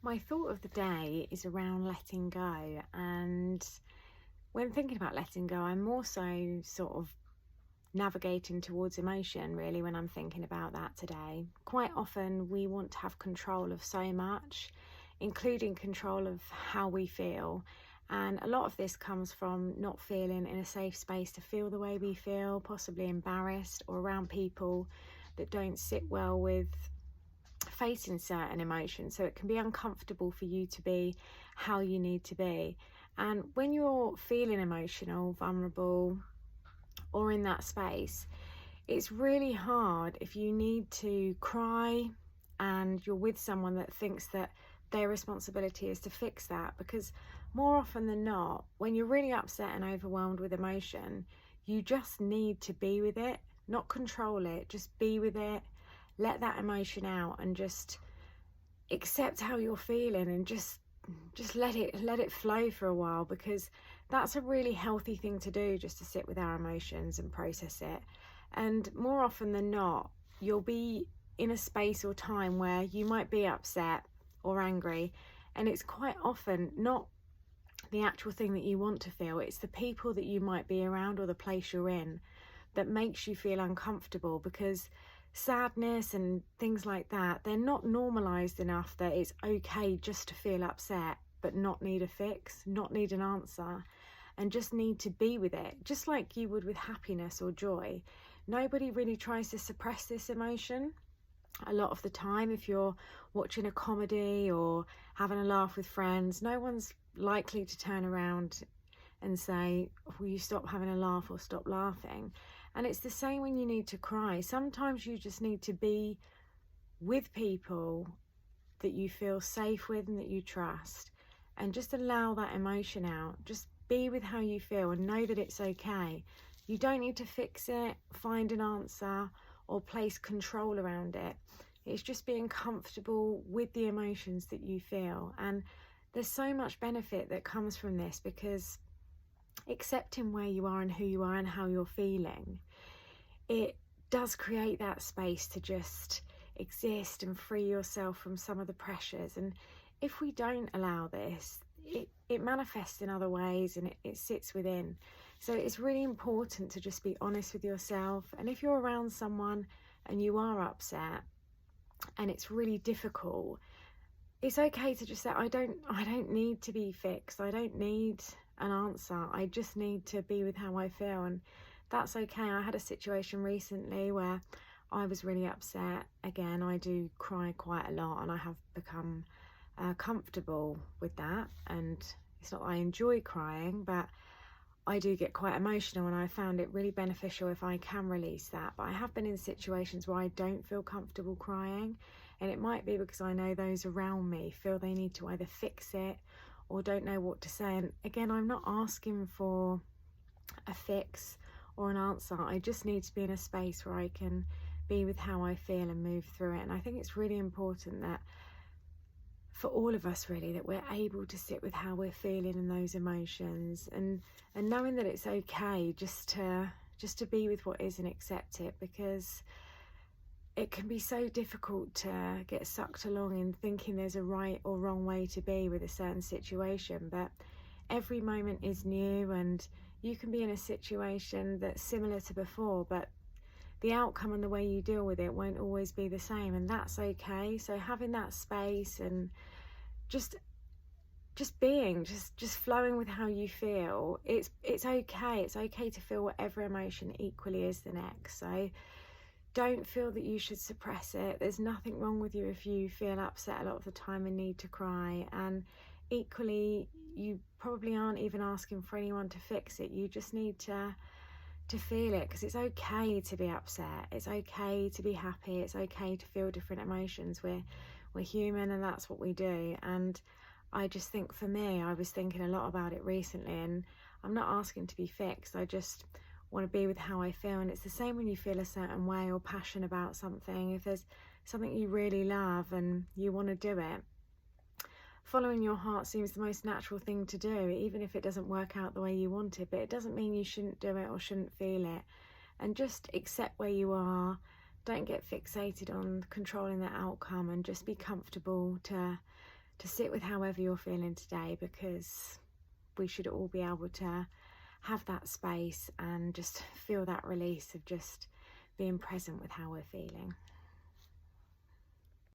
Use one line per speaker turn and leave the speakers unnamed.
My thought of the day is around letting go, and when thinking about letting go, I'm more so sort of navigating towards emotion really when I'm thinking about that today. Quite often we want to have control of so much, including control of how we feel. And a lot of this comes from not feeling in a safe space to feel the way we feel, possibly embarrassed or around people that don't sit well with facing certain emotions. So it can be uncomfortable for you to be how you need to be. And when you're feeling emotional, vulnerable, or in that space, it's really hard if you need to cry and you're with someone that thinks that their responsibility is to fix that, because more often than not, when you're really upset and overwhelmed with emotion, you just need to be with it, not control it, just be with it, let that emotion out and just accept how you're feeling and just let it flow for a while, because that's a really healthy thing to do, just to sit with our emotions and process it. And more often than not, you'll be in a space or time where you might be upset or angry, and it's quite often not the actual thing that you want to feel, it's the people that you might be around or the place you're in that makes you feel uncomfortable, because sadness and things like that, they're not normalized enough that it's okay just to feel upset but not need a fix, not need an answer, and just need to be with it, just like you would with happiness or joy. Nobody really tries to suppress this emotion. A lot of the time, if you're watching a comedy or having a laugh with friends, no one's likely to turn around and say, will you stop having a laugh or stop laughing? And it's the same when you need to cry. Sometimes you just need to be with people that you feel safe with and that you trust, and just allow that emotion out. Just be with how you feel and know that it's okay. You don't need to fix it, find an answer, or place control around it. It's just being comfortable with the emotions that you feel. And there's so much benefit that comes from this, because accepting where you are and who you are and how you're feeling, it does create that space to just exist and free yourself from some of the pressures. And if we don't allow this, it manifests in other ways, and it sits within. So it's really important to just be honest with yourself. And if you're around someone and you are upset and it's really difficult, it's okay to just say, I don't need to be fixed. I don't need an answer. I just need to be with how I feel. And that's okay. I had a situation recently where I was really upset. Again, I do cry quite a lot, and I have become comfortable with that. And it's not that I enjoy crying, but I do get quite emotional, and I found it really beneficial if I can release that. But I have been in situations where I don't feel comfortable crying, and it might be because I know those around me feel they need to either fix it or don't know what to say. And again, I'm not asking for a fix or an answer. I just need to be in a space where I can be with how I feel and move through it. And I think it's really important that for all of us really, that we're able to sit with how we're feeling and those emotions, and knowing that it's okay just to be with what is and accept it, because it can be so difficult to get sucked along in thinking there's a right or wrong way to be with a certain situation. But every moment is new, and you can be in a situation that's similar to before, but the outcome and the way you deal with it won't always be the same, and that's okay. So having that space and just being, just flowing with how you feel, it's okay. It's okay to feel whatever emotion equally is the next. So don't feel that you should suppress it. There's nothing wrong with you if you feel upset a lot of the time and need to cry. And equally, you probably aren't even asking for anyone to fix it. You just need to feel it, because it's okay to be upset. It's okay to be happy. It's okay to feel different emotions. We're human, and that's what we do. And I just think for me, I was thinking a lot about it recently, and I'm not asking to be fixed. I just want to be with how I feel. And it's the same when you feel a certain way or passion about something. If there's something you really love and you want to do it, following your heart seems the most natural thing to do, even if it doesn't work out the way you want it. But it doesn't mean you shouldn't do it or shouldn't feel it. And just accept where you are. Don't get fixated on controlling the outcome, and just be comfortable to to sit with however you're feeling today, because we should all be able to have that space and just feel that release of just being present with how we're feeling.